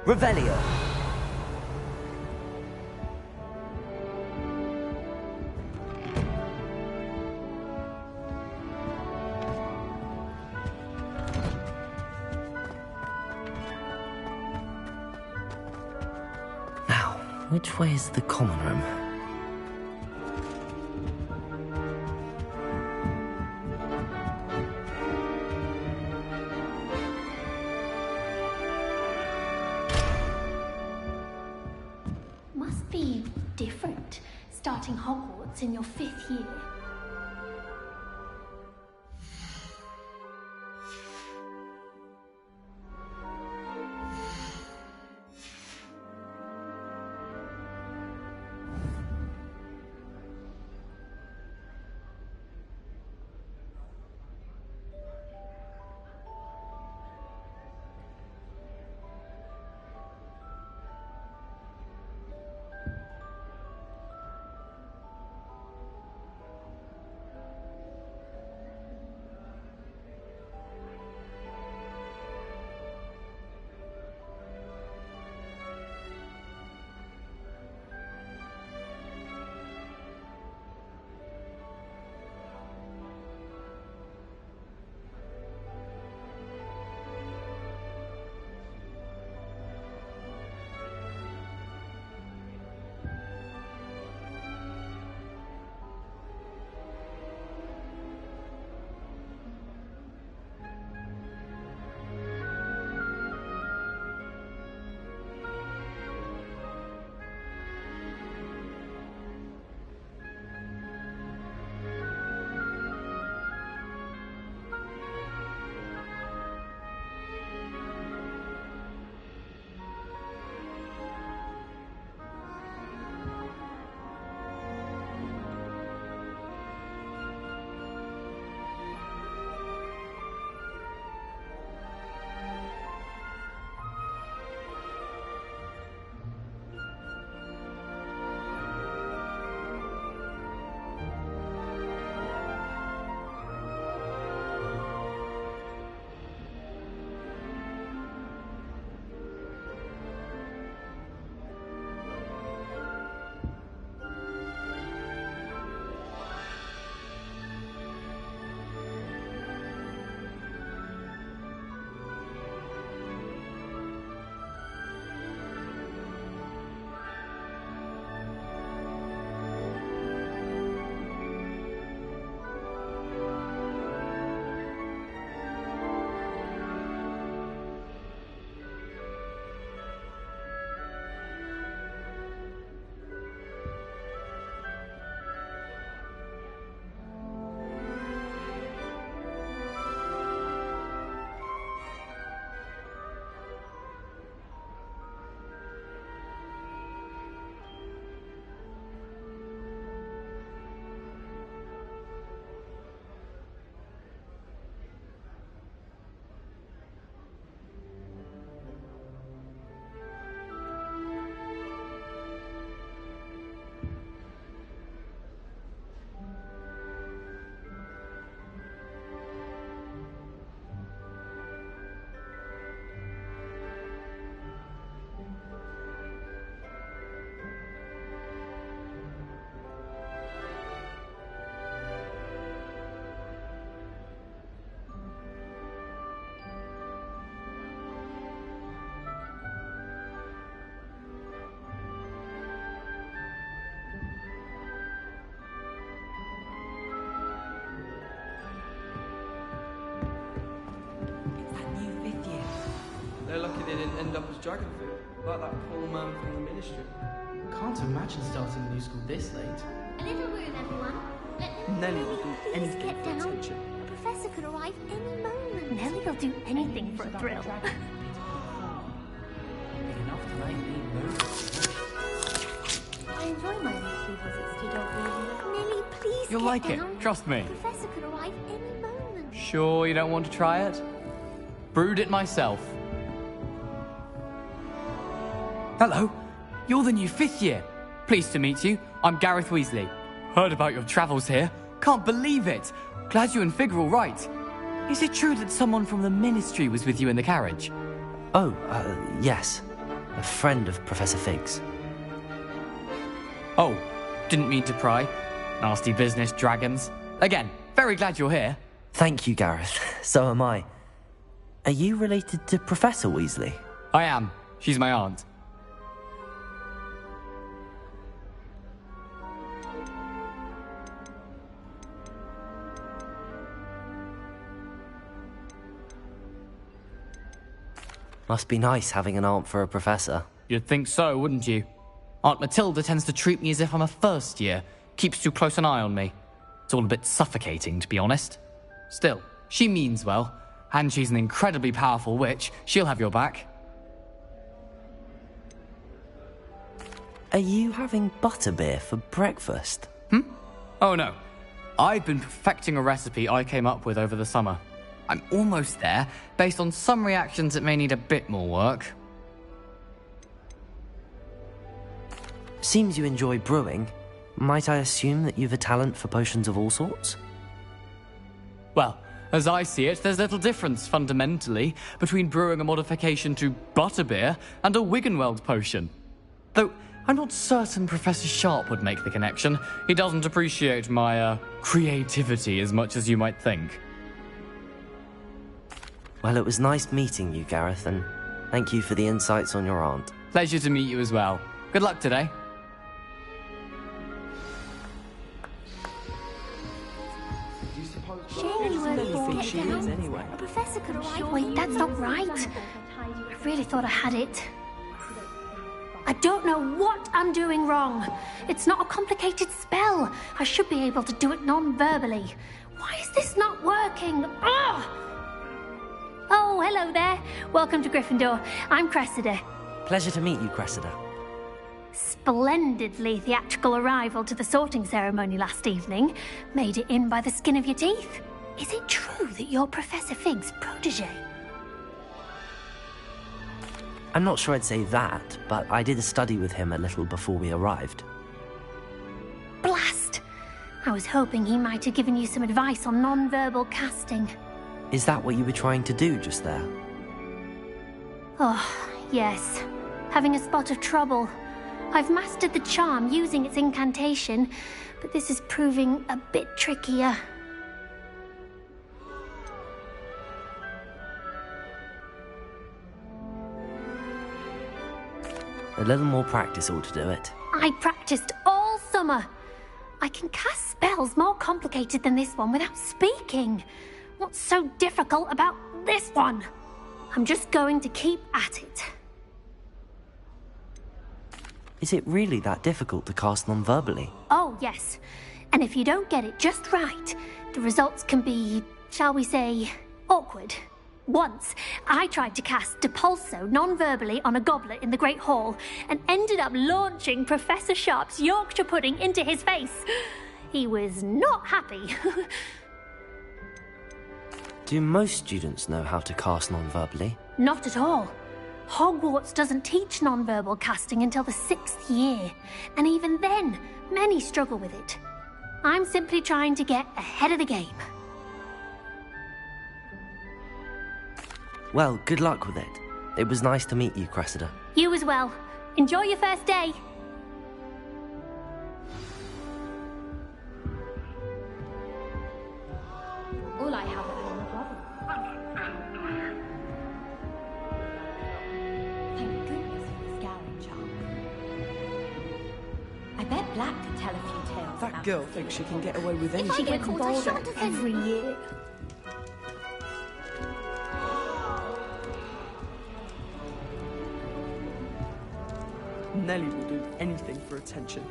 Revelio. Now, which way is the common room? Must be different, starting Hogwarts in your 5th year. They're lucky they didn't end up as dragon food, like that poor man from the ministry. Can't imagine starting a new school this late. A little room, everyone. Nelly will do anything Get for down. attention. The professor could arrive any moment. Nelly will do anything for a thrill. Enough to make me move. I enjoy my weekly visits to Dogweed. Nelly, please You'll get like down. it, trust me. The professor could arrive any moment. Sure you don't want to try it? Brewed it myself. Hello, you're the new 5th year. Pleased to meet you. I'm Gareth Weasley. Heard about your travels here. Can't believe it. Glad you and Fig are all right. Is it true that someone from the ministry was with you in the carriage? Oh, yes. a friend of Professor Fig's. Oh, didn't mean to pry. Nasty business, dragons. Again, very glad you're here. Thank you, Gareth. So am I. Are you related to Professor Weasley? I am. She's my aunt. Must be nice having an aunt for a professor. You'd think so, wouldn't you? Aunt Matilda tends to treat me as if I'm a first year. Keeps too close an eye on me. It's all a bit suffocating, to be honest. Still, she means well. And she's an incredibly powerful witch. She'll have your back. Are you having butterbeer for breakfast? Oh no. I've been perfecting a recipe I came up with over the summer. I'm almost there, based on some reactions that may need a bit more work. Seems you enjoy brewing. Might I assume that you've a talent for potions of all sorts? Well, as I see it, there's little difference, fundamentally, between brewing a modification to butterbeer and a Wiggenweld potion. Though, I'm not certain Professor Sharp would make the connection. He doesn't appreciate my, creativity as much as you might think. Well, it was nice meeting you, Gareth, and thank you for the insights on your aunt. Pleasure to meet you as well. Good luck today. Anyway. A professor could arrive. Wait, that's not right. I really thought I had it. I don't know what I'm doing wrong. It's not a complicated spell. I should be able to do it non-verbally. Why is this not working? Ugh! Oh, hello there. Welcome to Gryffindor. I'm Cressida. Pleasure to meet you, Cressida. Splendidly theatrical arrival to the sorting ceremony last evening. Made it in by the skin of your teeth. Is it true that you're Professor Fig's protege? I'm not sure I'd say that, but I did a study with him a little before we arrived. Blast! I was hoping he might have given you some advice on non-verbal casting. Is that what you were trying to do just there? Oh, yes. Having a spot of trouble. I've mastered the charm using its incantation, but this is proving a bit trickier. A little more practice ought to do it. I practiced all summer. I can cast spells more complicated than this one without speaking. What's so difficult about this one? I'm just going to keep at it. Is it really that difficult to cast non-verbally? Oh, yes. And if you don't get it just right, the results can be, shall we say, awkward. Once, I tried to cast Depulso non-verbally on a goblet in the Great Hall and ended up launching Professor Sharp's Yorkshire pudding into his face. He was not happy. Do most students know how to cast non-verbally? Not at all. Hogwarts doesn't teach non-verbal casting until the 6th year, and even then, many struggle with it. I'm simply trying to get ahead of the game. Well, good luck with it. It was nice to meet you, Cressida. You as well. Enjoy your first day. All I have at home are brothers. Thank goodness for the scouring charm. I bet Black could tell a few tales. That about girl the thinks she Civil can War. get away with anything. She gets bolder every year. Nellie will do anything for attention.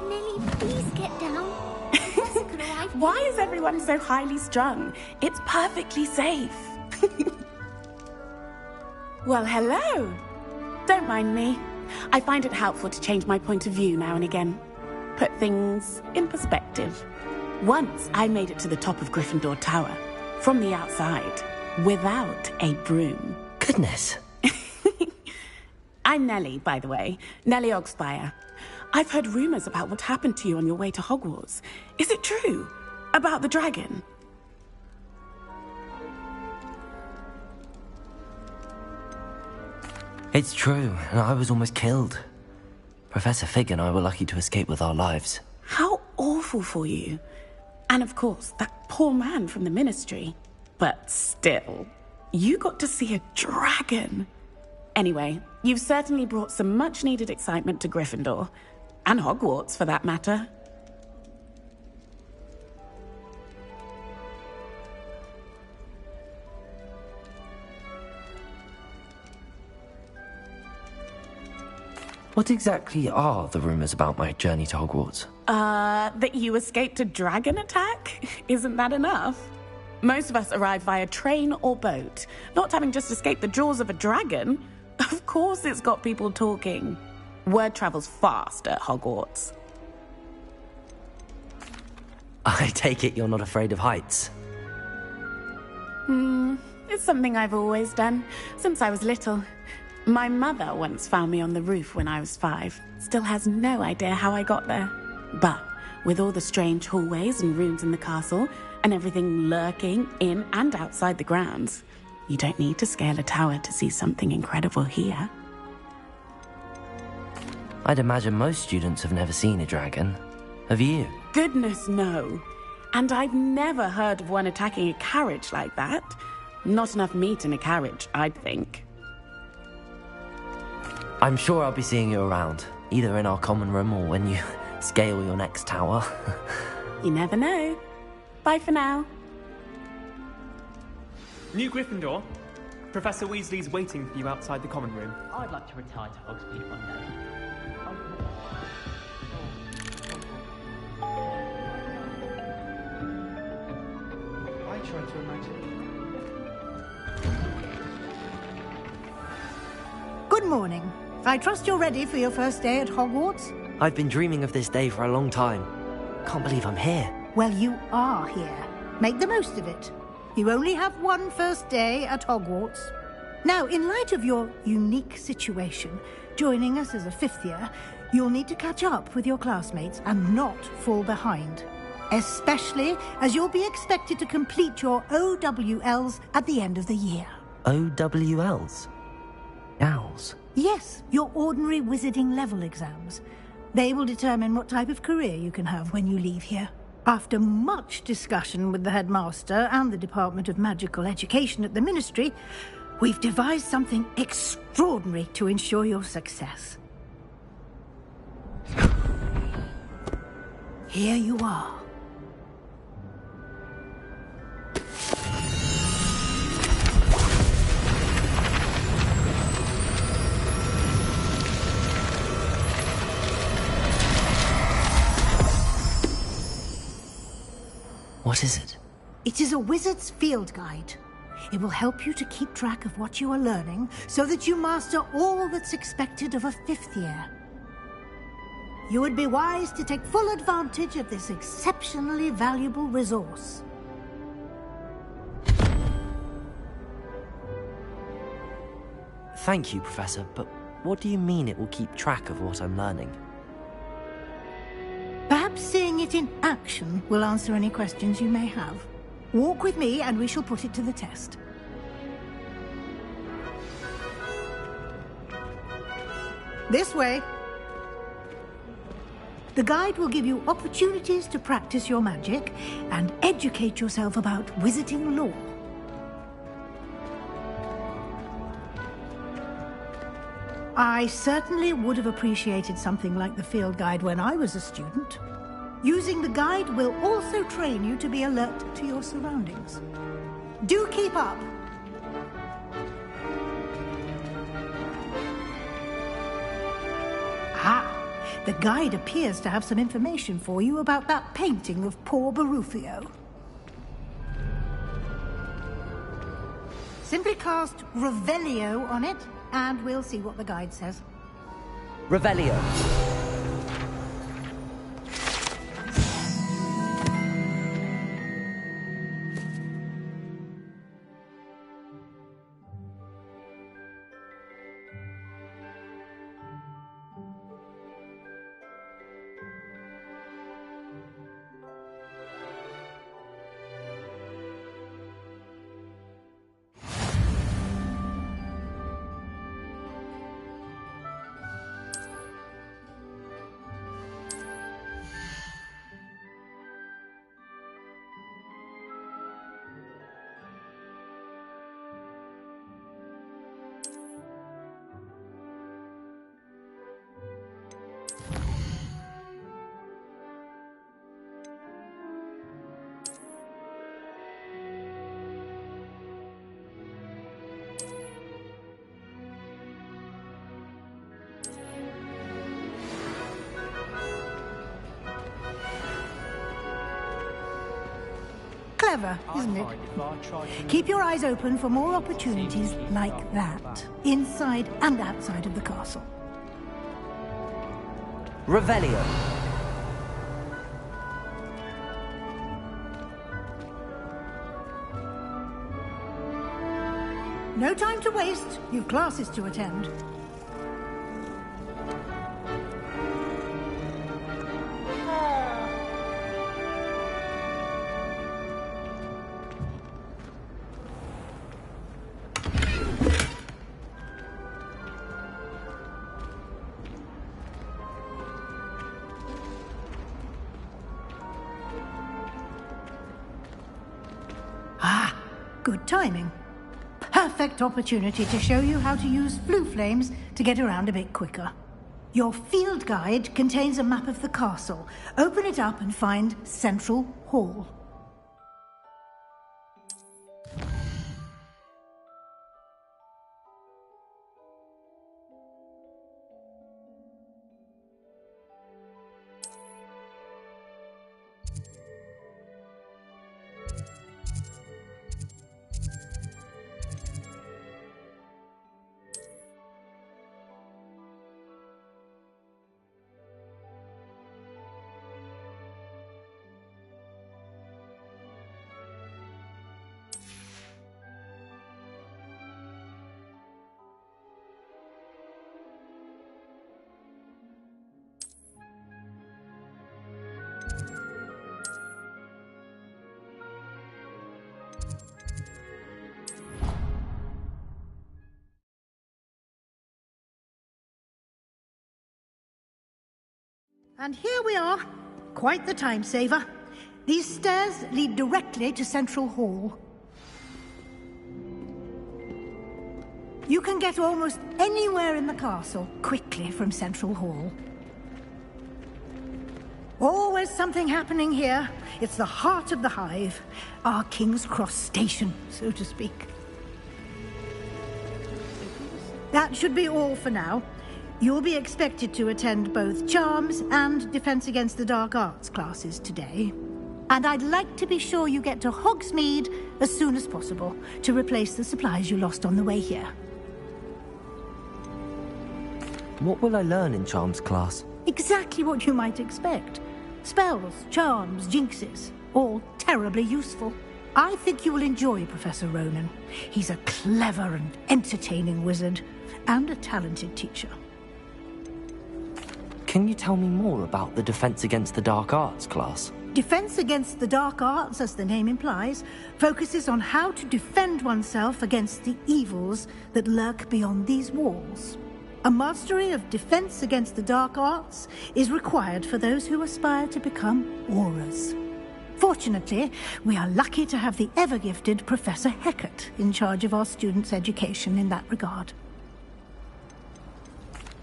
Nellie, please get down. Professor could arrive. Why is everyone so highly strung? It's perfectly safe. Well, hello. Don't mind me. I find it helpful to change my point of view now and again. Put things in perspective. Once I made it to the top of Gryffindor Tower, from the outside, without a broom. Goodness. I'm Nellie, by the way. Nellie Ogspire. I've heard rumors about what happened to you on your way to Hogwarts. Is it true? About the dragon? It's true, and I was almost killed. Professor Fig and I were lucky to escape with our lives. How awful for you. And of course, that poor man from the Ministry. But still, you got to see a dragon. Anyway, you've certainly brought some much-needed excitement to Gryffindor. And Hogwarts, for that matter. What exactly are the rumours about my journey to Hogwarts? That you escaped a dragon attack? Isn't that enough? Most of us arrive via train or boat. Not having just escaped the jaws of a dragon. Of course it's got people talking. Word travels fast at Hogwarts. I take it you're not afraid of heights. It's something I've always done, since I was little. My mother once found me on the roof when I was 5. Still has no idea how I got there. But with all the strange hallways and rooms in the castle, and everything lurking in and outside the grounds, you don't need to scale a tower to see something incredible here. I'd imagine most students have never seen a dragon. Have you? Goodness, no. And I've never heard of one attacking a carriage like that. Not enough meat in a carriage, I'd think. I'm sure I'll be seeing you around, either in our common room or when you scale your next tower. You never know. Bye for now. New Gryffindor. Professor Weasley's waiting for you outside the common room. I'd like to retire to Hogsmeade one day. I try to imagine. Good morning. I trust you're ready for your first day at Hogwarts? I've been dreaming of this day for a long time. Can't believe I'm here. Well, you are here. Make the most of it. You only have one first day at Hogwarts. Now, in light of your unique situation, joining us as a 5th year, you'll need to catch up with your classmates and not fall behind. Especially as you'll be expected to complete your OWLs at the end of the year. OWLs? Owls? Yes, your ordinary wizarding level exams. They will determine what type of career you can have when you leave here. After much discussion with the headmaster and the Department of Magical Education at the Ministry, we've devised something extraordinary to ensure your success. Here you are. What is it? It is a wizard's field guide. It will help you to keep track of what you are learning so that you master all that's expected of a 5th year. You would be wise to take full advantage of this exceptionally valuable resource. Thank you, Professor, but what do you mean it will keep track of what I'm learning? Perhaps seeing it in action will answer any questions you may have. Walk with me and we shall put it to the test. This way. The guide will give you opportunities to practice your magic and educate yourself about wizarding lore. I certainly would have appreciated something like the field guide when I was a student. Using the guide will also train you to be alert to your surroundings. Do keep up! Ah, the guide appears to have some information for you about that painting of poor Barufio. Simply cast Revelio on it, and we'll see what the guide says. Revelio. Clever, isn't it? Keep your eyes open for more opportunities like that, inside and outside of the castle. Revelio. No time to waste. You've classes to attend. Good timing. Perfect opportunity to show you how to use flue flames to get around a bit quicker. Your field guide contains a map of the castle. Open it up and find Central Hall. And here we are. Quite the time saver. These stairs lead directly to Central Hall. You can get almost anywhere in the castle quickly from Central Hall. Always something happening here. It's the heart of the hive. Our King's Cross station, so to speak. That should be all for now. You'll be expected to attend both Charms and Defense Against the Dark Arts classes today. And I'd like to be sure you get to Hogsmeade as soon as possible to replace the supplies you lost on the way here. What will I learn in Charms class? Exactly what you might expect. Spells, charms, jinxes, all terribly useful. I think you will enjoy Professor Ronan. He's a clever and entertaining wizard, and a talented teacher. Can you tell me more about the Defense Against the Dark Arts class? Defense Against the Dark Arts, as the name implies, focuses on how to defend oneself against the evils that lurk beyond these walls. A mastery of Defense Against the Dark Arts is required for those who aspire to become Aurors. Fortunately, we are lucky to have the ever-gifted Professor Hecat in charge of our students' education in that regard.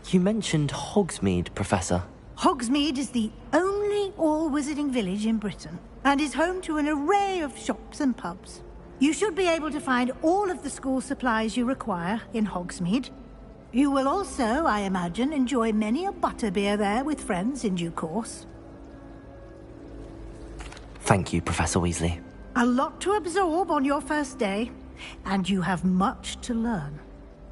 You mentioned Hogsmeade, Professor. Hogsmeade is the only all-wizarding village in Britain, and is home to an array of shops and pubs. You should be able to find all of the school supplies you require in Hogsmeade. You will also, I imagine, enjoy many a butterbeer there with friends in due course. Thank you, Professor Weasley. A lot to absorb on your first day, and you have much to learn.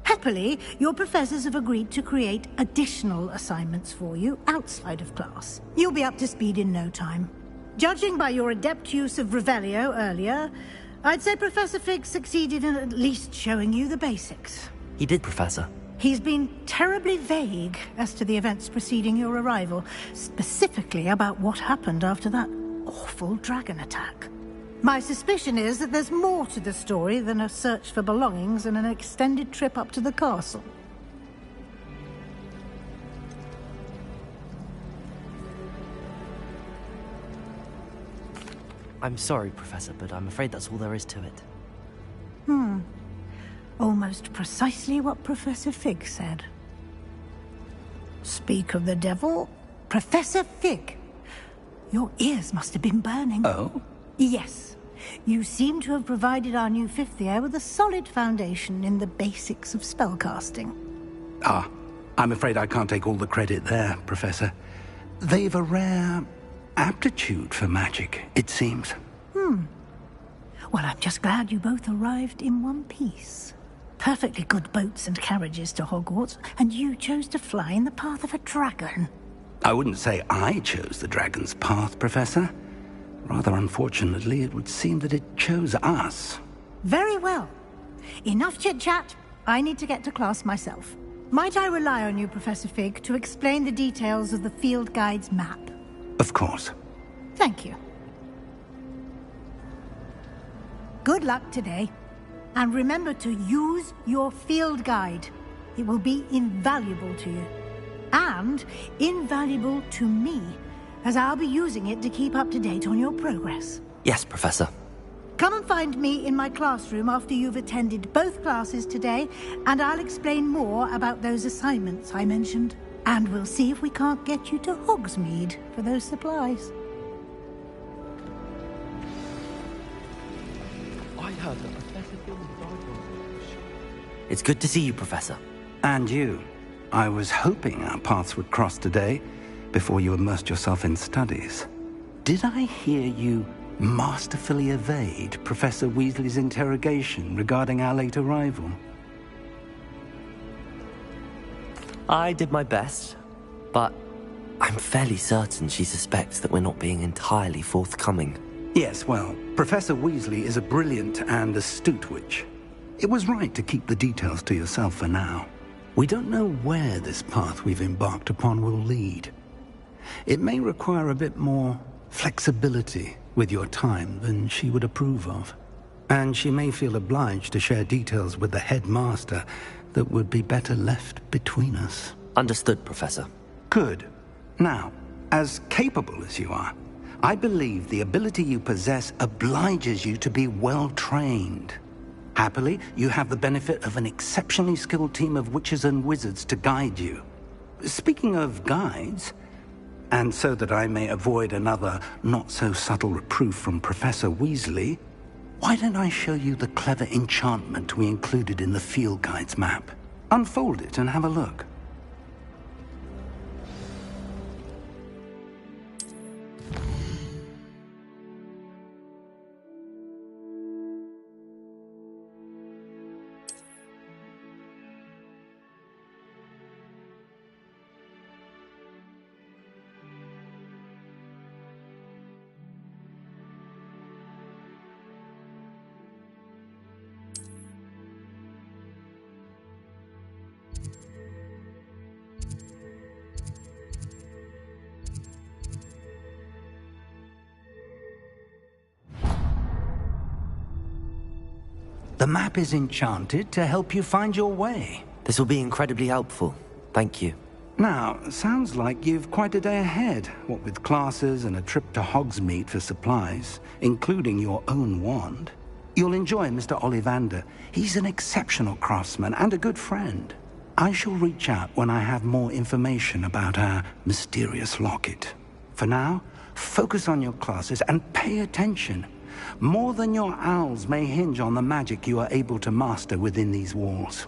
Happily, your professors have agreed to create additional assignments for you outside of class. You'll be up to speed in no time. Judging by your adept use of Revelio earlier, I'd say Professor Fig succeeded in at least showing you the basics. He did, Professor. He's been terribly vague as to the events preceding your arrival, specifically about what happened after that awful dragon attack. My suspicion is that there's more to the story than a search for belongings and an extended trip up to the castle. I'm sorry, Professor, but I'm afraid that's all there is to it. Almost precisely what Professor Fig said. Speak of the devil, Professor Fig. Your ears must have been burning. Oh? Yes. You seem to have provided our new fifth year with a solid foundation in the basics of spellcasting. Ah, I'm afraid I can't take all the credit there, Professor. They've a rare aptitude for magic, it seems. Well, I'm just glad you both arrived in one piece. Perfectly good boats and carriages to Hogwarts, and you chose to fly in the path of a dragon. I wouldn't say I chose the dragon's path, Professor. Rather unfortunately, it would seem that it chose us. Very well. Enough chit-chat. I need to get to class myself. Might I rely on you, Professor Fig, to explain the details of the field guide's map? Of course. Thank you. Good luck today. And remember to use your field guide. It will be invaluable to you. And invaluable to me, as I'll be using it to keep up to date on your progress. Yes, Professor. Come and find me in my classroom after you've attended both classes today, and I'll explain more about those assignments I mentioned. And we'll see if we can't get you to Hogsmeade for those supplies. I heard that Professor Field died on. It's good to see you, Professor. And you. I was hoping our paths would cross today, before you immersed yourself in studies. Did I hear you masterfully evade Professor Weasley's interrogation regarding our late arrival? I did my best, but I'm fairly certain she suspects that we're not being entirely forthcoming. Yes, well, Professor Weasley is a brilliant and astute witch. It was right to keep the details to yourself for now. We don't know where this path we've embarked upon will lead. It may require a bit more flexibility with your time than she would approve of. And she may feel obliged to share details with the headmaster that would be better left between us. Understood, Professor. Good. Now, as capable as you are, I believe the ability you possess obliges you to be well trained. Happily, you have the benefit of an exceptionally skilled team of witches and wizards to guide you. Speaking of guides, and so that I may avoid another not-so-subtle reproof from Professor Weasley, why don't I show you the clever enchantment we included in the field guide's map? Unfold it and have a look. The map is enchanted to help you find your way. This will be incredibly helpful. Thank you. Now, sounds like you've quite a day ahead, what with classes and a trip to Hogsmeade for supplies, including your own wand. You'll enjoy Mr. Ollivander. He's an exceptional craftsman and a good friend. I shall reach out when I have more information about our mysterious locket. For now, focus on your classes and pay attention. More than your owls may hinge on the magic you are able to master within these walls.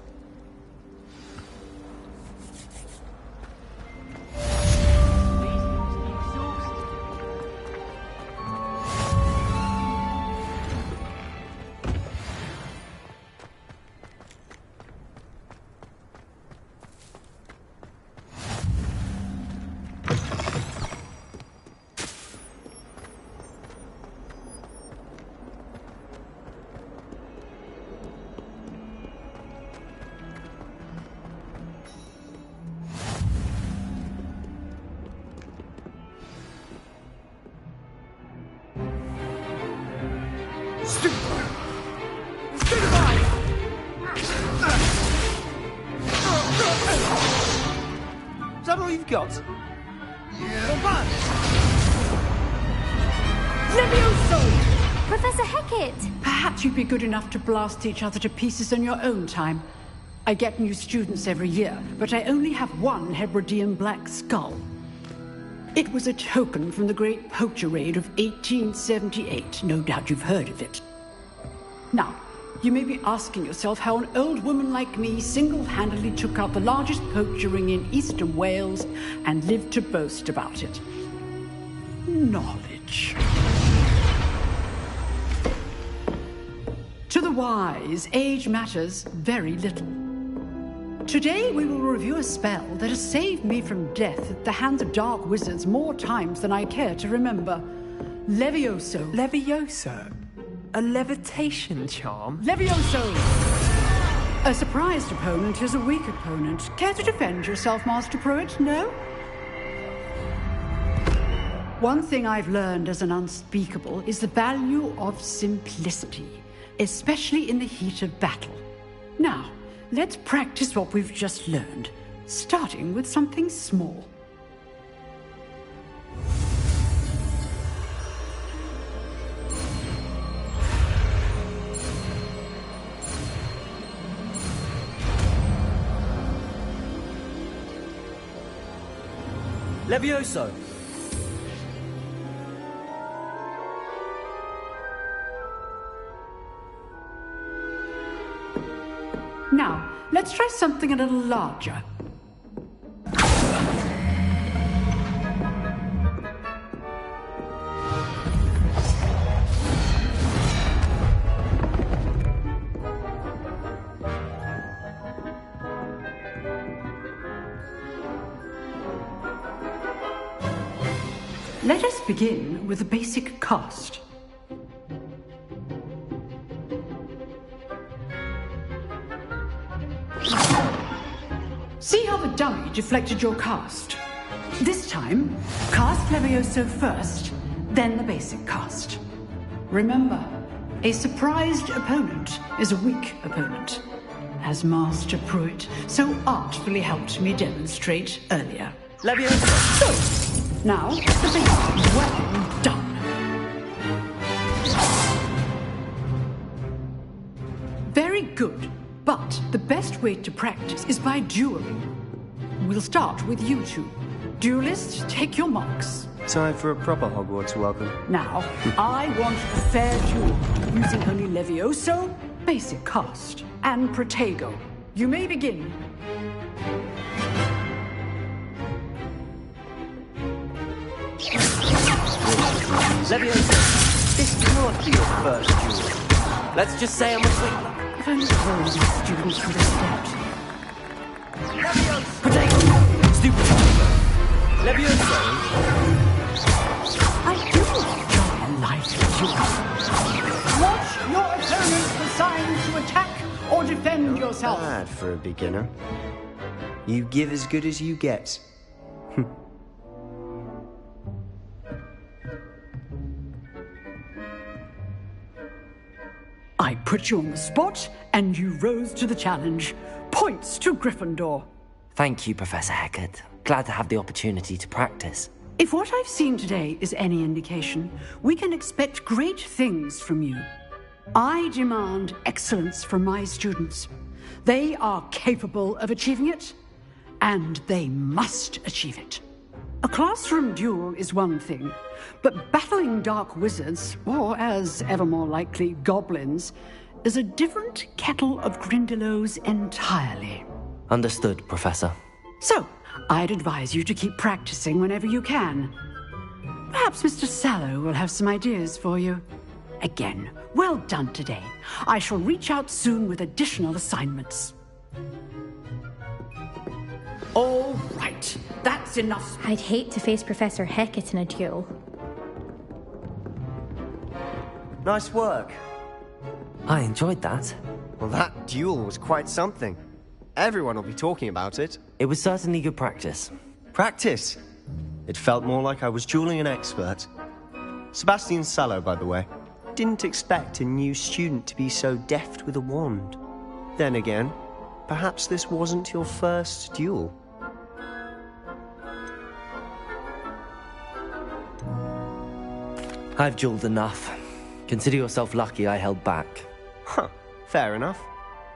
Is that all you've got? Professor Hecat! Perhaps you'd be good enough to blast each other to pieces in your own time. I get new students every year, but I only have one Hebridean black skull. It was a token from the Great Poacher Raid of 1878. No doubt you've heard of it. Now, you may be asking yourself how an old woman like me single-handedly took out the largest poacher ring in eastern Wales and lived to boast about it. Knowledge. wise, age matters very little. Today we will review a spell that has saved me from death at the hands of dark wizards more times than I care to remember. Levioso. Levioso? A levitation charm? Levioso! A surprised opponent is a weak opponent. Care to defend yourself, Master Pruitt? No? One thing I've learned as an unspeakable is the value of simplicity, especially in the heat of battle. Now, let's practice what we've just learned, starting with something small. Levioso! Now, let's try something a little larger. Let us begin with a basic cast. See how the dummy deflected your cast? This time, cast Levioso first, then the basic cast. Remember, a surprised opponent is a weak opponent, as Master Pruitt so artfully helped me demonstrate earlier. Levioso! So, now, the basic. Well done. Very good. But the best way to practice is by dueling. We'll start with you two. Duelists, take your marks. Time for a proper Hogwarts welcome. Now, I want a fair duel, using only Levioso, basic cast, and Protego. You may begin. Levioso, this can't be your first duel. Let's just say I'm a sweet luck. If only all these students would have stepped. Potato! Stupid potato! Levioso! I do enjoy a lively duel. Watch your opponent decide to attack or defend yourself. Bad for a beginner. You give as good as you get. I put you on the spot, and you rose to the challenge. Points to Gryffindor. Thank you, Professor Hecat. Glad to have the opportunity to practice. If what I've seen today is any indication, we can expect great things from you. I demand excellence from my students. They are capable of achieving it, and they must achieve it. A classroom duel is one thing, but battling dark wizards, or as ever more likely, goblins, is a different kettle of Grindylows entirely. Understood, Professor. So, I'd advise you to keep practicing whenever you can. Perhaps Mr. Sallow will have some ideas for you. Again, well done today. I shall reach out soon with additional assignments. All right, that's enough. I'd hate to face Professor Hecat in a duel. Nice work. I enjoyed that. Well, that duel was quite something. Everyone will be talking about it. It was certainly good practice. Practice? It felt more like I was dueling an expert. Sebastian Sallow, by the way. Didn't expect a new student to be so deft with a wand. Then again, perhaps this wasn't your first duel. I've dueled enough. Consider yourself lucky I held back. Huh, fair enough.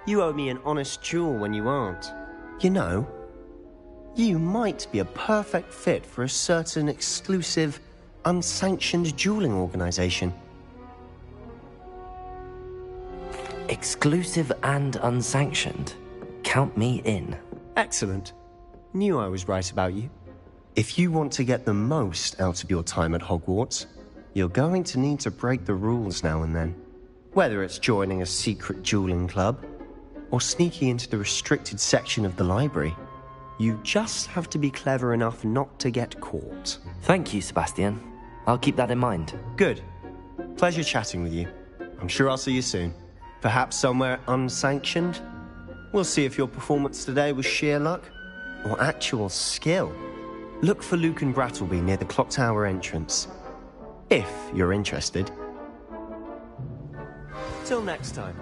You owe me an honest duel when you aren't. You know, you might be a perfect fit for a certain exclusive, unsanctioned dueling organization. Exclusive and unsanctioned? Count me in. Excellent. Knew I was right about you. If you want to get the most out of your time at Hogwarts, you're going to need to break the rules now and then. Whether it's joining a secret dueling club or sneaking into the restricted section of the library, you just have to be clever enough not to get caught. Thank you, Sebastian. I'll keep that in mind. Good. Pleasure chatting with you. I'm sure I'll see you soon. Perhaps somewhere unsanctioned? We'll see if your performance today was sheer luck or actual skill. Look for Luke and Brattleby near the clock tower entrance. If you're interested. Till next time.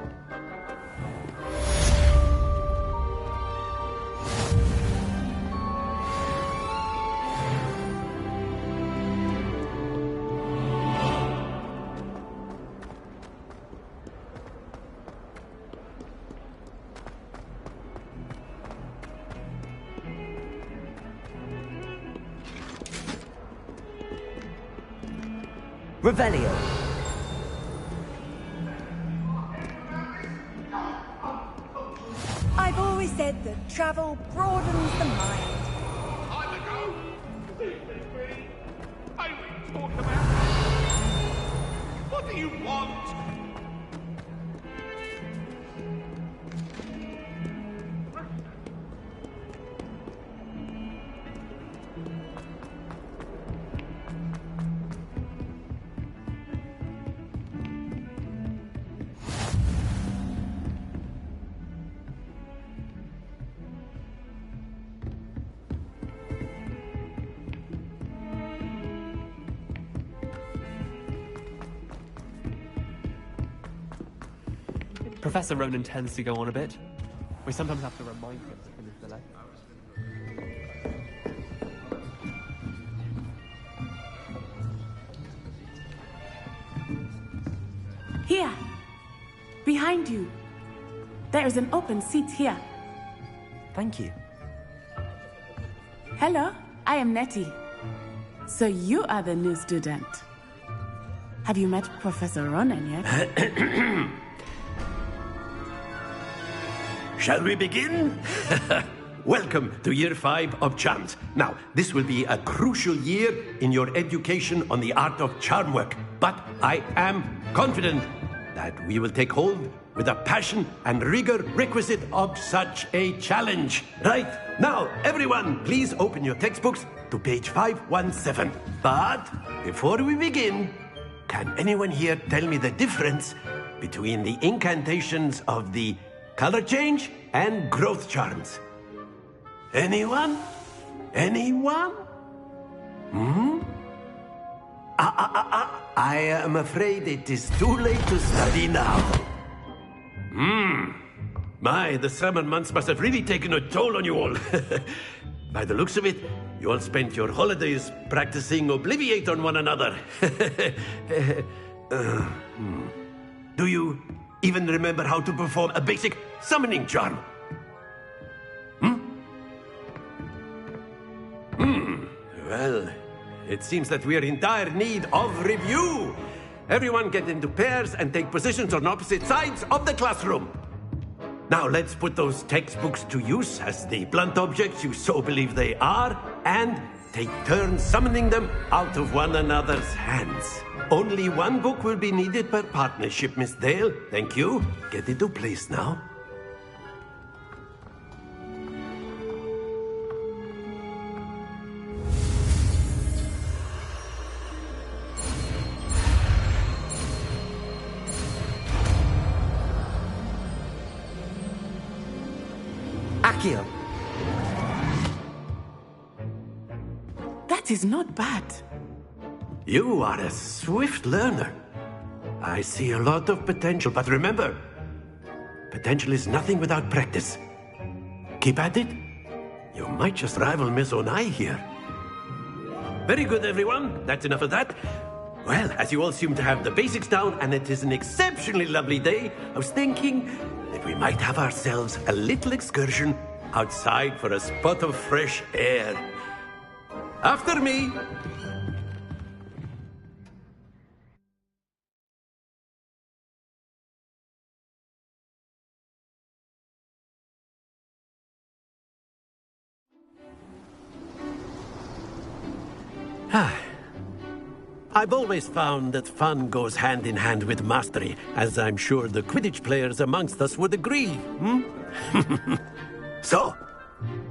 Revelio. I've always said that travel broadens the mind. What do you want? Professor Ronan tends to go on a bit. We sometimes have to remind him to finish the lesson. Here. Behind you. There is an open seat here. Thank you. Hello, I am Nettie. So you are the new student. Have you met Professor Ronan yet? Shall we begin? Welcome to Year 5 of Charms. Now, this will be a crucial year in your education on the art of charm work, but I am confident that we will take hold with the passion and rigor requisite of such a challenge. Right, now, everyone, please open your textbooks to page 517. But before we begin, can anyone here tell me the difference between the incantations of the color change and growth charms? Anyone? Anyone? I am afraid it is too late to study now. My, the summer months must have really taken a toll on you all. By the looks of it, you all spent your holidays practicing Obliviate on one another. Do you even remember how to perform a basic summoning charm? Well, it seems that we are in dire need of review. Everyone get into pairs and take positions on opposite sides of the classroom. Now let's put those textbooks to use as the blunt objects you so believe they are, and take turns summoning them out of one another's hands. Only one book will be needed per partnership, Miss Dale. Thank you. Get into place now. Accio. That is not bad. You are a swift learner. I see a lot of potential, but remember, potential is nothing without practice. Keep at it. You might just rival Miss Onai here. Very good, everyone. That's enough of that. Well, as you all seem to have the basics down, and it is an exceptionally lovely day, I was thinking that we might have ourselves a little excursion outside for a spot of fresh air. After me. I've always found that fun goes hand in hand with mastery, as I'm sure the Quidditch players amongst us would agree, hmm? So,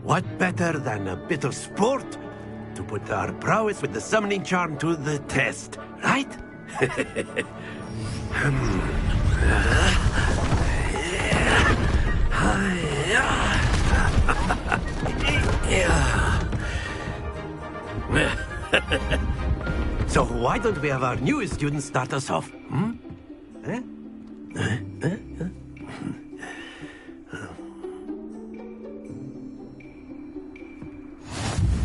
what better than a bit of sport to put our prowess with the summoning charm to the test, right? So why don't we have our newest student start us off? Hmm?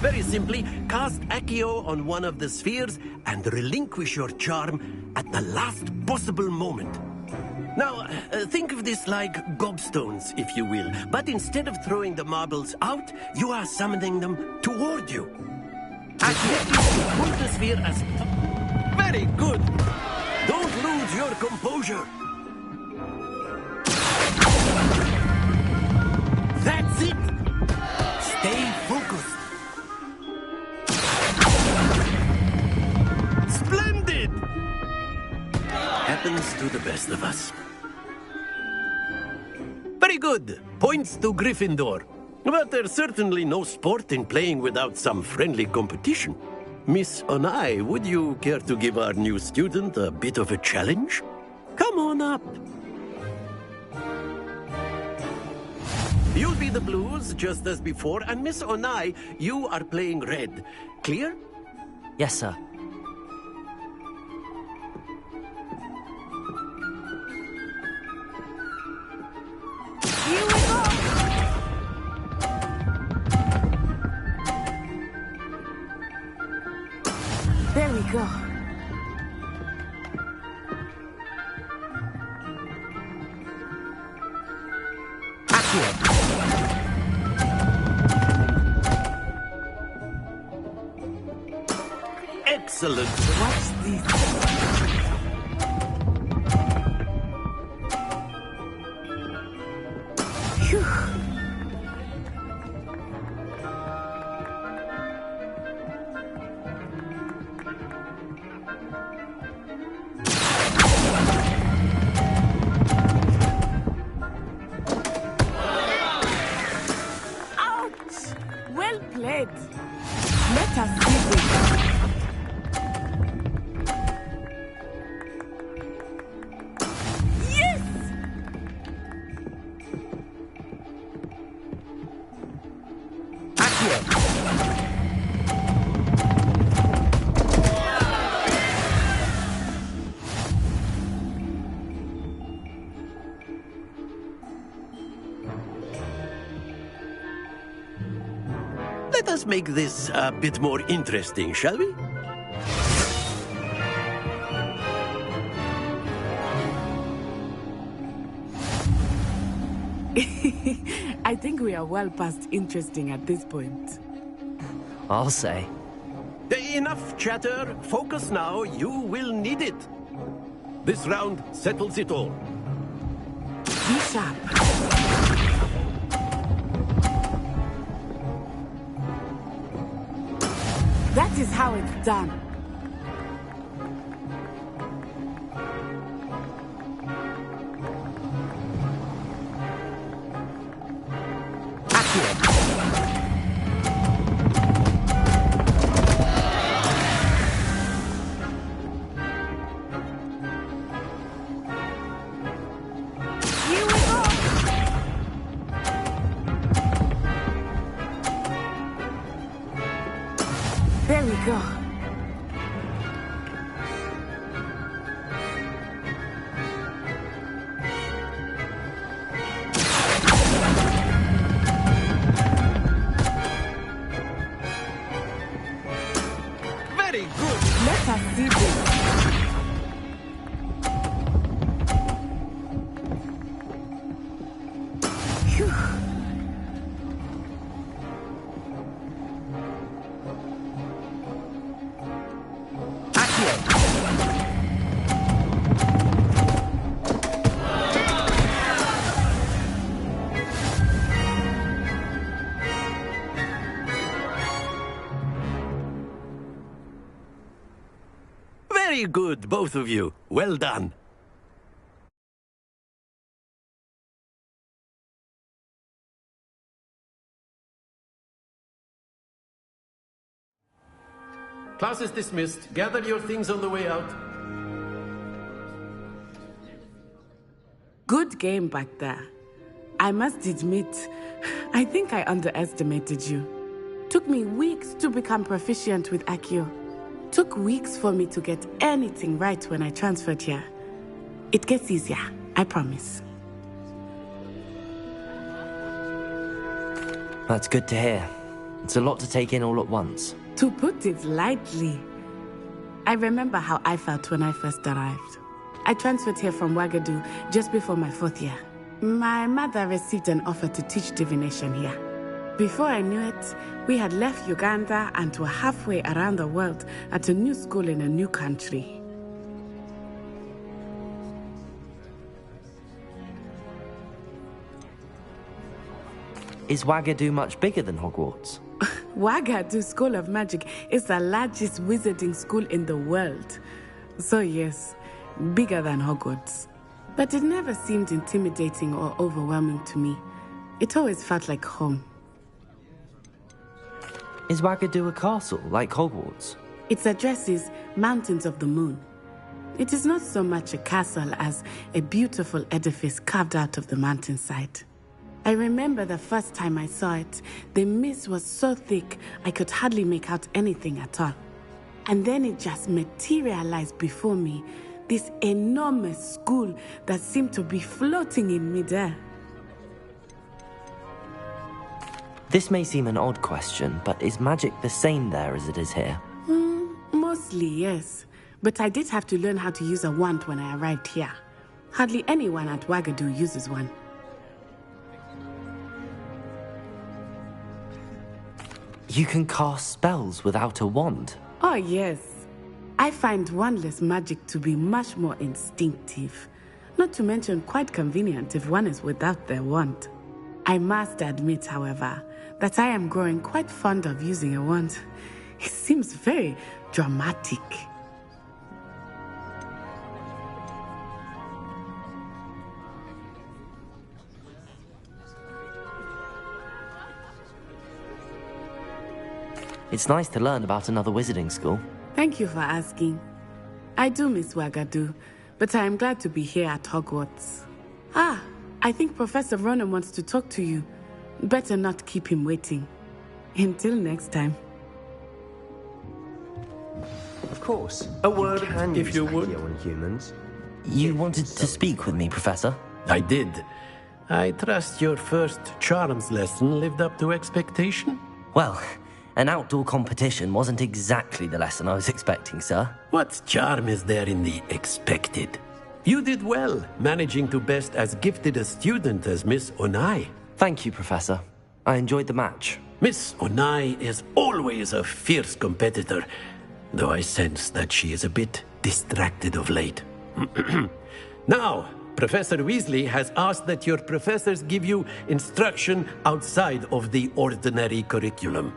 Very simply, cast Accio on one of the spheres and relinquish your charm at the last possible moment. Now, think of this like gobstones, if you will, but instead of throwing the marbles out, you are summoning them toward you. Accio, pull the sphere as... Very good! Don't lose your composure! That's it! Stay focused! Splendid! Happens to the best of us. Very good. Points to Gryffindor. But there's certainly no sport in playing without some friendly competition. Miss Onai, would you care to give our new student a bit of a challenge? Come on up. You'll be the blues, just as before, and Miss Onai, you are playing red. Clear? Yes, sir. Here we go! There we go. Excellent. Watch this. Phew. Ouch! Well played. Let us see this. Yes! Let us make this a bit more interesting, shall we? I think we are well past interesting at this point. I'll say. Enough chatter. Focus now. You will need it. This round settles it all. Be sharp. That is how it's done. Here we go. There we go. Very good. Let us see this. Phew. good, both of you. Well done. Class is dismissed. Gather your things on the way out. Good game back there. I must admit, I think I underestimated you. Took me weeks to become proficient with Accio. Took weeks for me to get anything right when I transferred here. It gets easier, I promise. That's good to hear. It's a lot to take in all at once. To put it lightly, I remember how I felt when I first arrived. I transferred here from Ouagadougou just before my 4th year. My mother received an offer to teach divination here. Before I knew it, we had left Uganda and were halfway around the world at a new school in a new country. Is Ouagadougou much bigger than Hogwarts? Ouagadougou School of Magic is the largest wizarding school in the world. So yes, bigger than Hogwarts. But it never seemed intimidating or overwhelming to me. It always felt like home. Is Ouagadougou a castle, like Hogwarts? Its address is Mountains of the Moon. It is not so much a castle as a beautiful edifice carved out of the mountainside. I remember the first time I saw it, the mist was so thick I could hardly make out anything at all. And then it just materialized before me, this enormous school that seemed to be floating in midair. This may seem an odd question, but is magic the same there as it is here? Mostly, yes. But I did have to learn how to use a wand when I arrived here. Hardly anyone at Ouagadougou uses one. You can cast spells without a wand? Oh, yes. I find wandless magic to be much more instinctive. Not to mention quite convenient if one is without their wand. I must admit, however, that I am growing quite fond of using a wand. It seems very dramatic. It's nice to learn about another wizarding school. Thank you for asking. I do miss Ouagadougou, but I am glad to be here at Hogwarts. Ah, I think Professor Ronan wants to talk to you. Better not keep him waiting. Until next time. Of course. A word, Can if you would. on humans. You wanted to speak with me, Professor? I did. I trust your first charms lesson lived up to expectation? Well, an outdoor competition wasn't exactly the lesson I was expecting, sir. What charm is there in the expected? You did well, managing to best as gifted a student as Miss Onai. Thank you, Professor. I enjoyed the match. Miss Onai is always a fierce competitor, though I sense that she is a bit distracted of late. Now, Professor Weasley has asked that your professors give you instruction outside of the ordinary curriculum.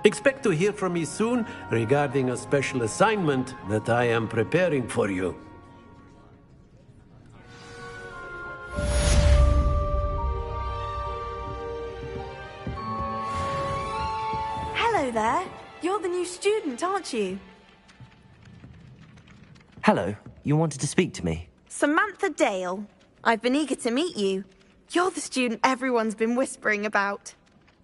Expect to hear from me soon regarding a special assignment that I am preparing for you. Hello there. You're the new student, aren't you? Hello. You wanted to speak to me? Samantha Dale. I've been eager to meet you. You're the student everyone's been whispering about.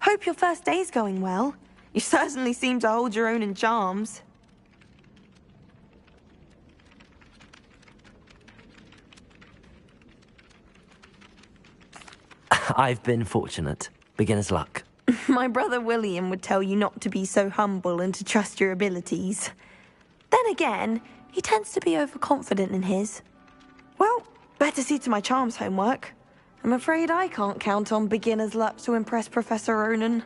Hope your first day's going well. You certainly seem to hold your own in charms. I've been fortunate. Beginner's luck. My brother William would tell you not to be so humble and to trust your abilities. Then again, he tends to be overconfident in his. Well, better see to my charms homework. I'm afraid I can't count on beginner's luck to impress Professor Ronan.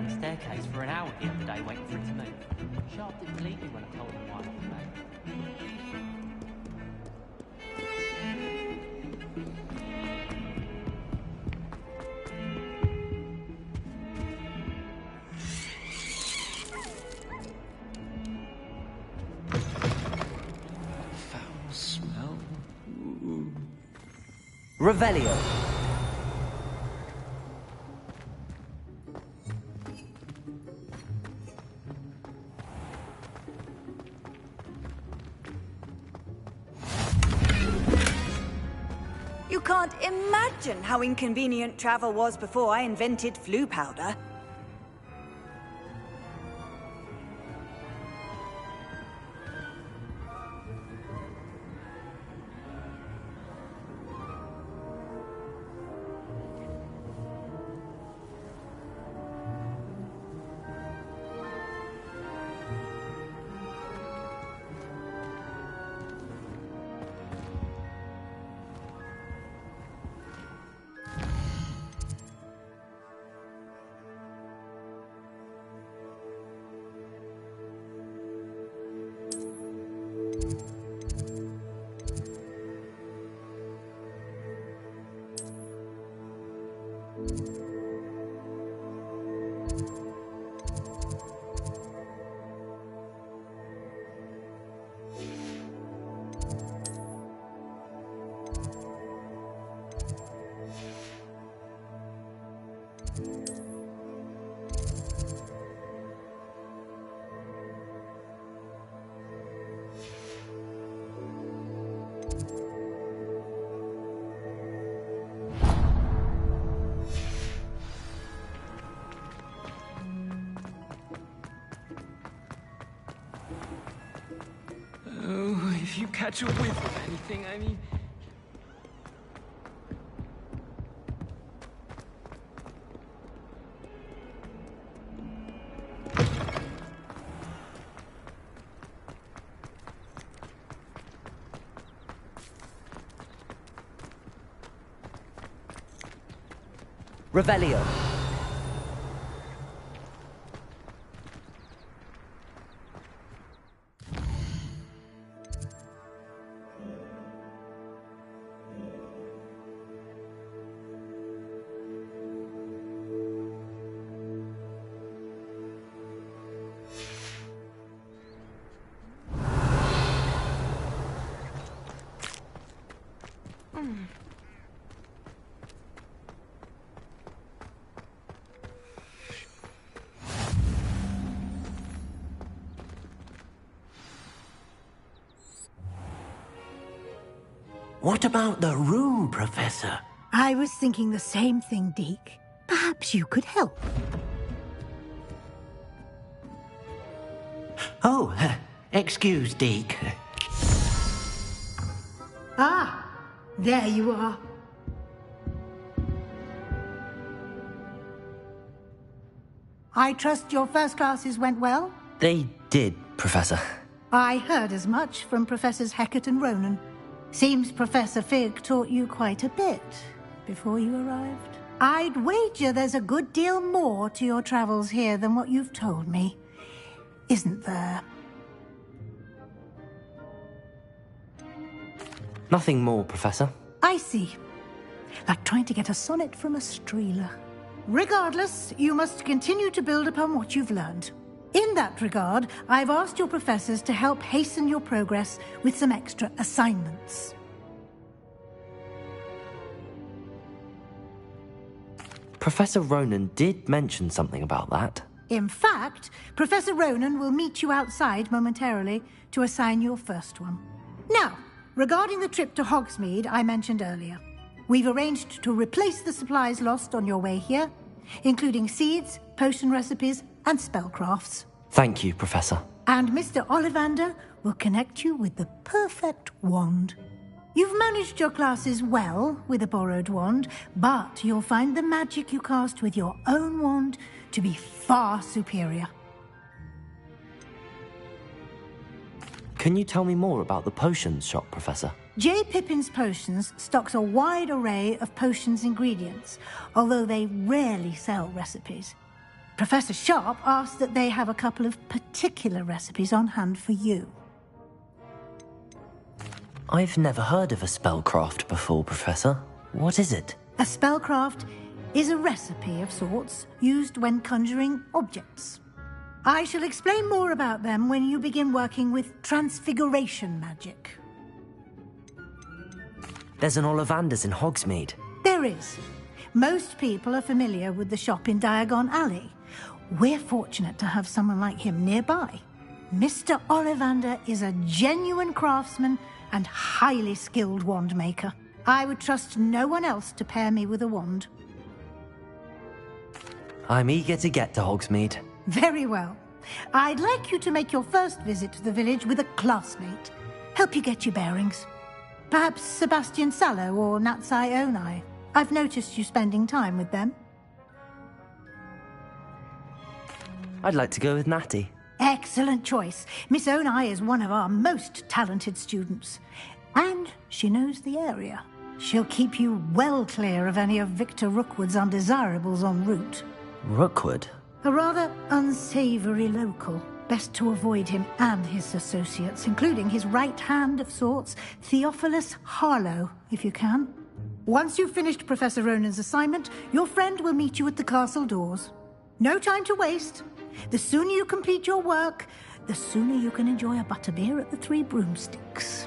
Staircase for an hour the other day waiting for it to move. Sharp didn't believe me when I told him why I was late. Foul smell. Ooh. Revelio. You can't imagine how inconvenient travel was before I invented flu powder. Oh, if you catch a whiff of anything, I mean... Revelio. What about the room, Professor? I was thinking the same thing, Deke. Perhaps you could help. Oh, excuse, Deke. Ah, there you are. I trust your first classes went well? They did, Professor. I heard as much from Professors Hecat and Ronan. Seems Professor Fig taught you quite a bit before you arrived. I'd wager there's a good deal more to your travels here than what you've told me. Isn't there? Nothing more, Professor. I see. Like trying to get a sonnet from a streeler. Regardless, you must continue to build upon what you've learned. In that regard, I've asked your professors to help hasten your progress with some extra assignments. Professor Ronan did mention something about that. In fact, Professor Ronan will meet you outside momentarily to assign your first one. Now, regarding the trip to Hogsmeade I mentioned earlier, we've arranged to replace the supplies lost on your way here, including seeds, potion recipes, and spellcrafts. Thank you, Professor. And Mr. Ollivander will connect you with the perfect wand. You've managed your classes well with a borrowed wand, but you'll find the magic you cast with your own wand to be far superior. Can you tell me more about the potions shop, Professor? J. Pippin's Potions stocks a wide array of potions ingredients, although they rarely sell recipes. Professor Sharp asked that they have a couple of particular recipes on hand for you. I've never heard of a spellcraft before, Professor. What is it? A spellcraft is a recipe of sorts used when conjuring objects. I shall explain more about them when you begin working with transfiguration magic. There's an Ollivander's in Hogsmeade. There is. Most people are familiar with the shop in Diagon Alley. We're fortunate to have someone like him nearby. Mr. Ollivander is a genuine craftsman and highly skilled wand maker. I would trust no one else to pair me with a wand. I'm eager to get to Hogsmeade. Very well. I'd like you to make your first visit to the village with a classmate. Help you get your bearings. Perhaps Sebastian Sallow or Natsai Onai. I've noticed you spending time with them. I'd like to go with Natty. Excellent choice. Miss Onai is one of our most talented students. And she knows the area. She'll keep you well clear of any of Victor Rookwood's undesirables en route. Rookwood? A rather unsavoury local. Best to avoid him and his associates, including his right hand of sorts, Theophilus Harlow, if you can. Once you've finished Professor Ronan's assignment, your friend will meet you at the castle doors. No time to waste. The sooner you complete your work, the sooner you can enjoy a butterbeer at the Three Broomsticks.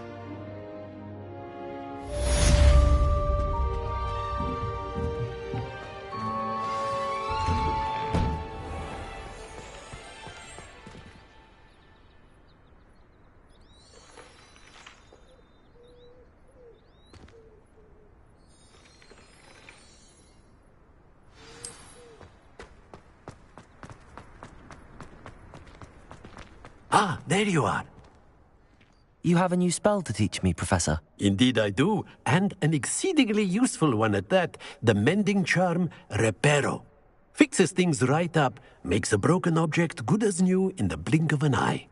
Ah, there you are. You have a new spell to teach me, Professor. Indeed I do, and an exceedingly useful one at that. The mending charm, Reparo. Fixes things right up, makes a broken object good as new in the blink of an eye.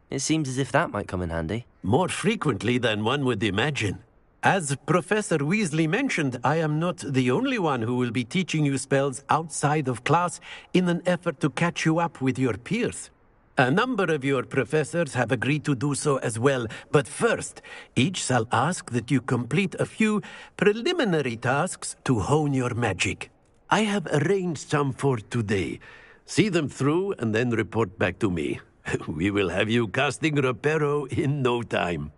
It seems as if that might come in handy. More frequently than one would imagine. As Professor Weasley mentioned, I am not the only one who will be teaching you spells outside of class in an effort to catch you up with your peers. A number of your professors have agreed to do so as well, but first, each shall ask that you complete a few preliminary tasks to hone your magic. I have arranged some for today. See them through and then report back to me. We will have you casting Reparo in no time.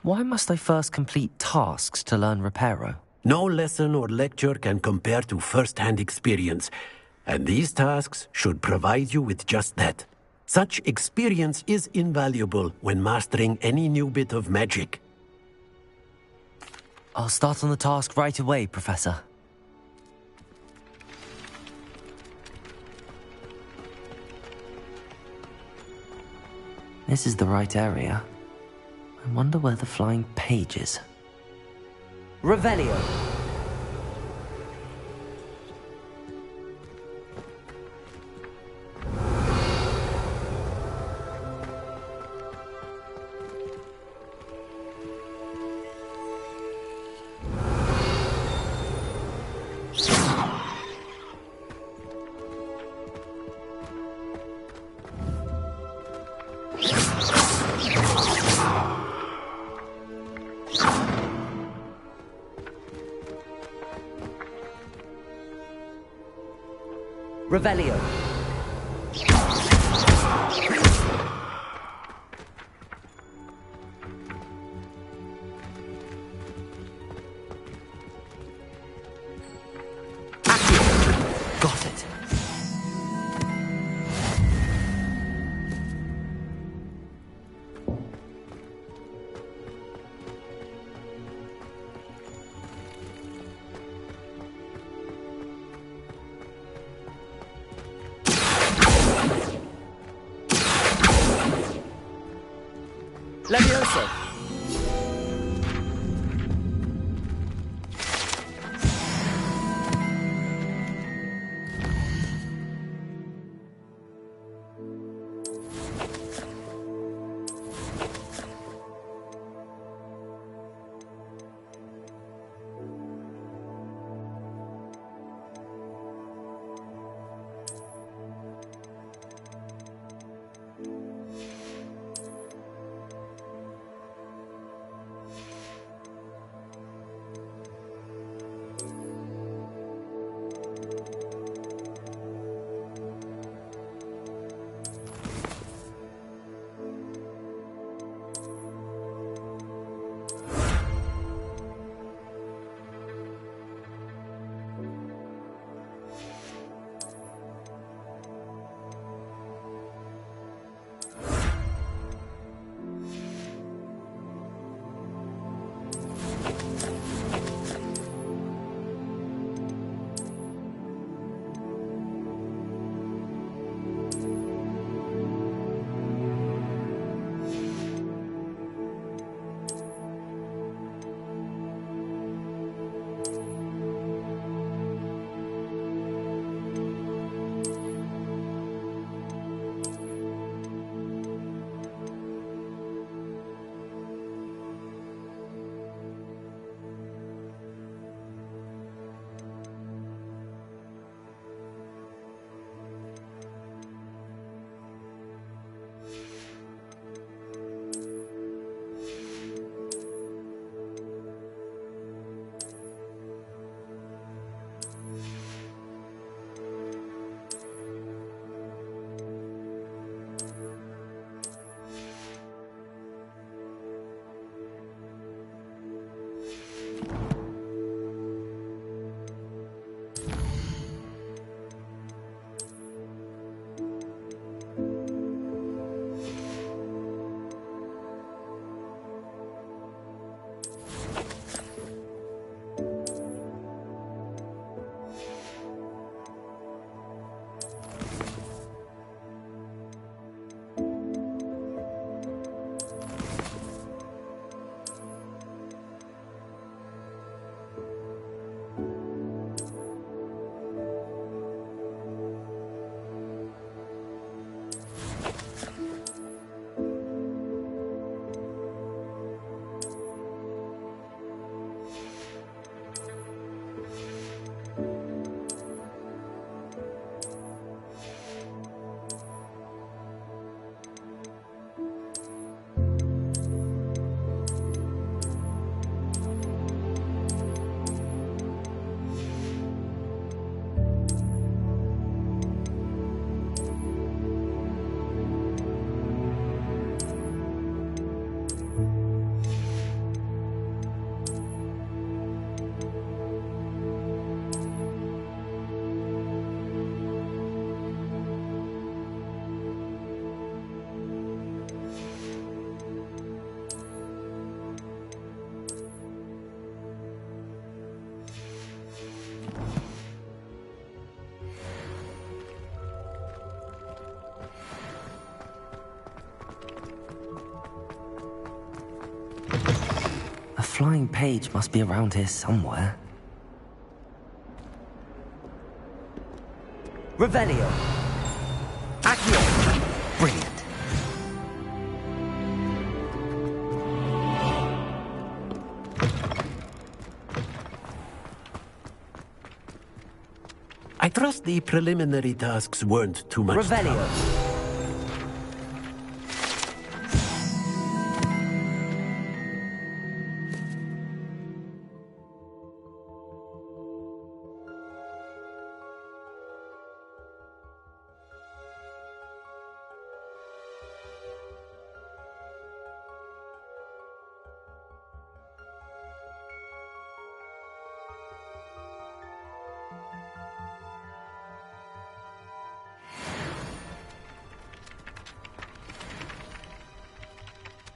Why must I first complete tasks to learn Reparo? No lesson or lecture can compare to first-hand experience. And these tasks should provide you with just that. Such experience is invaluable when mastering any new bit of magic. I'll start on the task right away, Professor. This is the right area. I wonder where the flying page is. Revelio! Revelio. Levioso! A flying page must be around here somewhere. Revelio! Accio! Brilliant. I trust the preliminary tasks weren't too much. Revelio!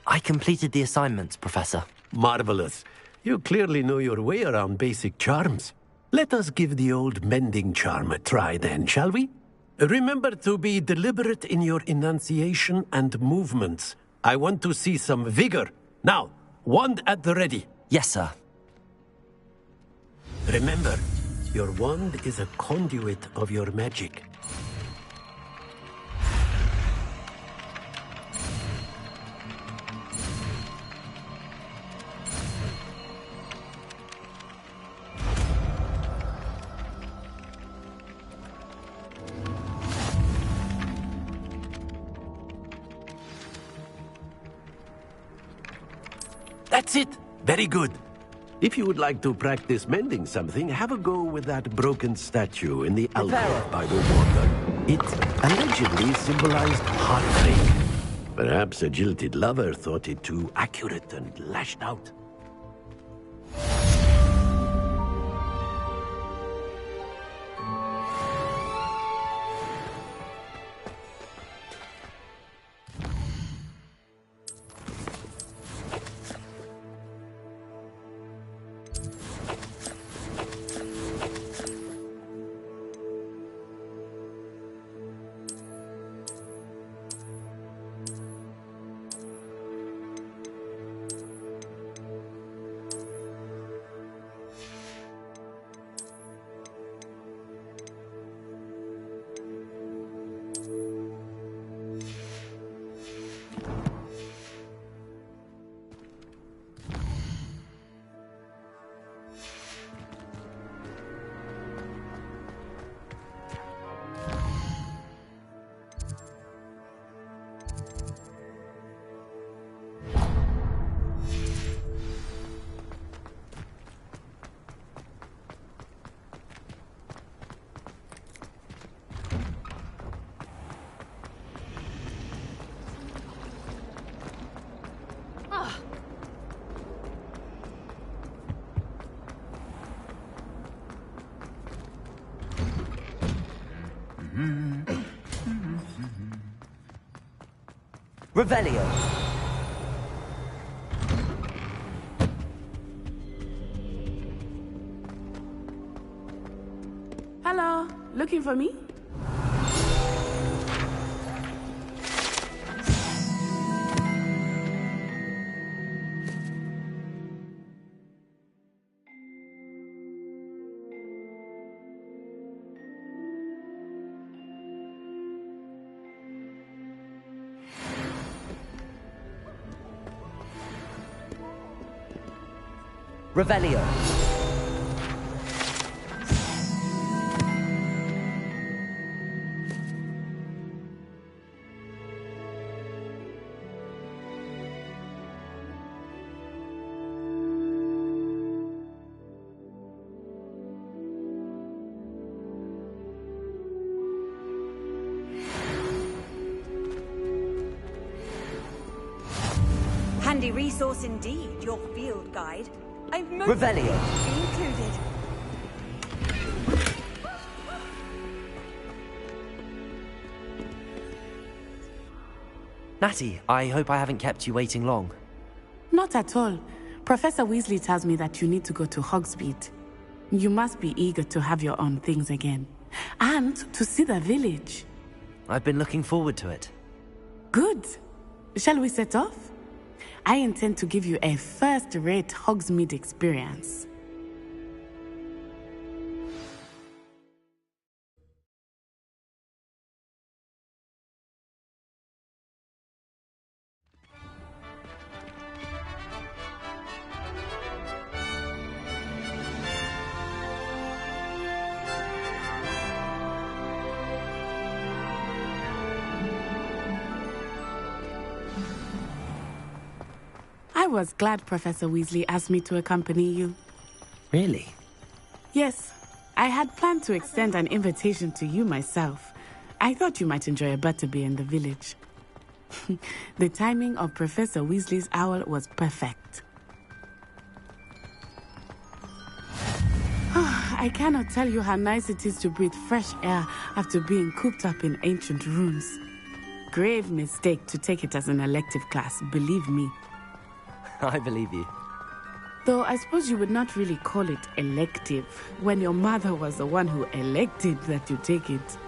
I completed the assignments, Professor. Marvelous. You clearly know your way around basic charms. Let us give the old mending charm a try then, shall we? Remember to be deliberate in your enunciation and movements. I want to see some vigor. Now, wand at the ready. Yes, sir. Remember, your wand is a conduit of your magic. That's it. Very good. If you would like to practice mending something, have a go with that broken statue in the alcove by the water. It allegedly symbolized heartbreak. Perhaps a jilted lover thought it too accurate and lashed out. Revelio. Hello, looking for me? Revelio. Handy resource indeed, your field guide. I've Revelio. included. Natty, I hope I haven't kept you waiting long. Not at all. Professor Weasley tells me that you need to go to Hogsmeade. You must be eager to have your own things again. And to see the village. I've been looking forward to it. Good. Shall we set off? I intend to give you a first-rate Hogsmeade experience. I was glad Professor Weasley asked me to accompany you. Really? Yes. I had planned to extend an invitation to you myself. I thought you might enjoy a butterbeer in the village. The timing of Professor Weasley's owl was perfect. I cannot tell you how nice it is to breathe fresh air after being cooped up in ancient ruins. Grave mistake to take it as an elective class, believe me. I believe you. Though I suppose you would not really call it elective when your mother was the one who elected that you take it.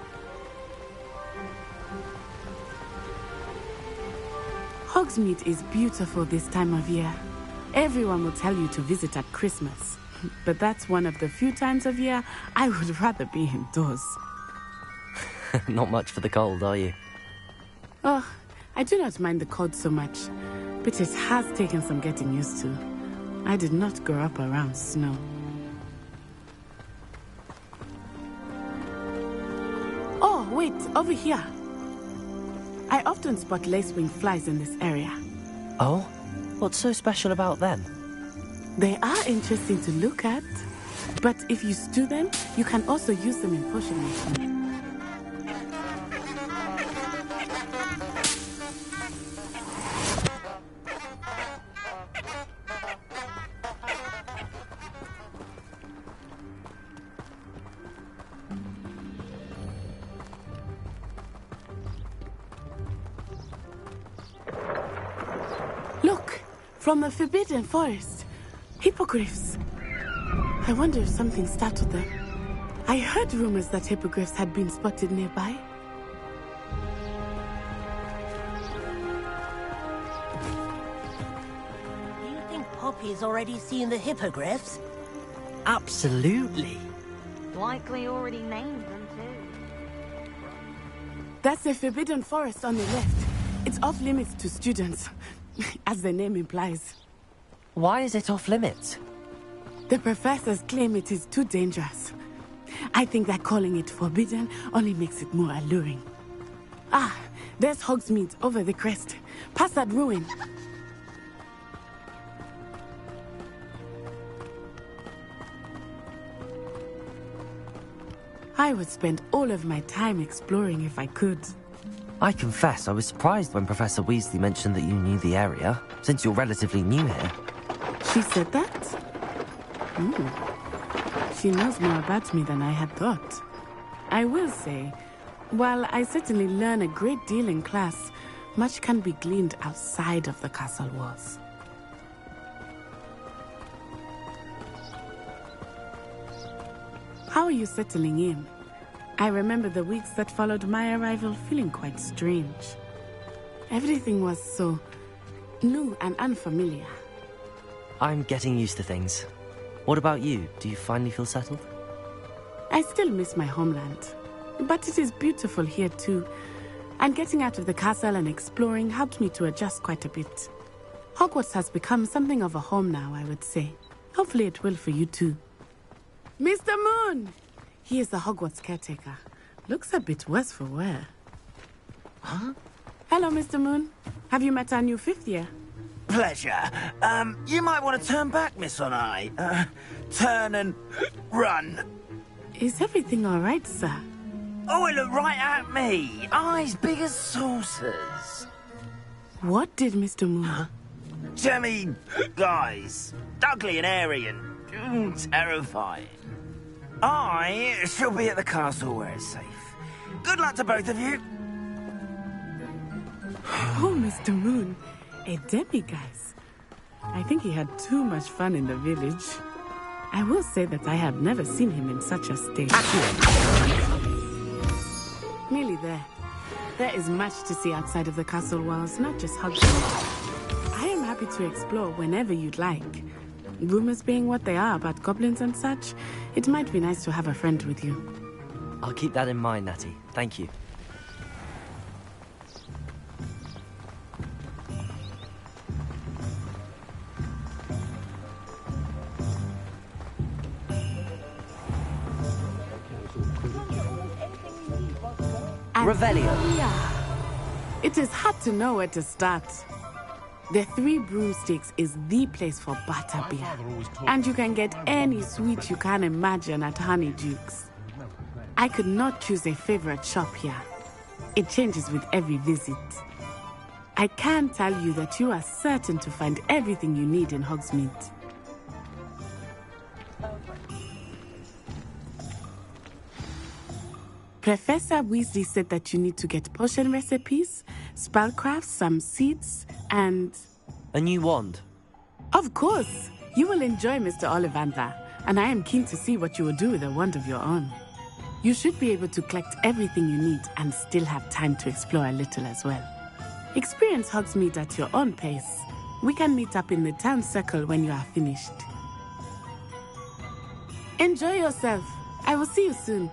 Hogsmeade is beautiful this time of year. Everyone will tell you to visit at Christmas. But that's one of the few times of year I would rather be indoors. Not much for the cold, are you? Oh, I do not mind the cold so much, but it has taken some getting used to. I did not grow up around snow. Oh, wait, over here. I often spot lacewing flies in this area. Oh? What's so special about them? They are interesting to look at, but if you stew them, you can also use them in potion making. Look, from the Forbidden Forest. Hippogriffs. I wonder if something startled them. I heard rumors that hippogriffs had been spotted nearby. Do you think Poppy's already seen the hippogriffs? Absolutely. Likely already named them too. That's the Forbidden Forest on the left. It's off limits to students, as the name implies. Why is it off limits? The professors claim it is too dangerous. I think that calling it forbidden only makes it more alluring. Ah, there's Hogsmeade over the crest. Past that ruin. I would spend all of my time exploring if I could. I confess I was surprised when Professor Weasley mentioned that you knew the area, since you're relatively new here. She said that? She knows more about me than I had thought. I will say, while I certainly learn a great deal in class, much can be gleaned outside of the castle walls. How are you settling in? I remember the weeks that followed my arrival feeling quite strange. Everything was so new and unfamiliar. I'm getting used to things. What about you? Do you finally feel settled? I still miss my homeland, but it is beautiful here too. And getting out of the castle and exploring helped me to adjust quite a bit. Hogwarts has become something of a home now, I would say. Hopefully it will for you too. Mr. Moon! He is the Hogwarts caretaker. Looks a bit worse for wear. Huh? Hello, Mr. Moon. Have you met our new fifth year? Pleasure. You might want to turn back, Miss Onai. Turn and run. Is everything all right, sir? Oh, it looked right at me. Eyes big as saucers. What did Mr. Moon? Huh? Jemmy, guys. Ugly and airy and terrifying. I shall be at the castle where it's safe. Good luck to both of you. Oh, Mr. Moon. A demiguise. I think he had too much fun in the village. I will say that I have never seen him in such a state. Nearly there. There is much to see outside of the castle walls, not just Hogwarts. I am happy to explore whenever you'd like. Rumors being what they are about goblins and such, it might be nice to have a friend with you. I'll keep that in mind, Natty. Thank you. Revelio. Yeah. It is hard to know where to start. The Three Broomsticks is the place for butterbeer. And you can get any sweet you can imagine at Honeydukes. I could not choose a favorite shop here. It changes with every visit. I can tell you that you are certain to find everything you need in Hogsmeade. Professor Weasley said that you need to get potion recipes, spellcrafts, some seeds, and... a new wand? Of course! You will enjoy Mr. Ollivander, and I am keen to see what you will do with a wand of your own. You should be able to collect everything you need and still have time to explore a little as well. Experience Hogsmeade at your own pace. We can meet up in the town circle when you are finished. Enjoy yourself. I will see you soon.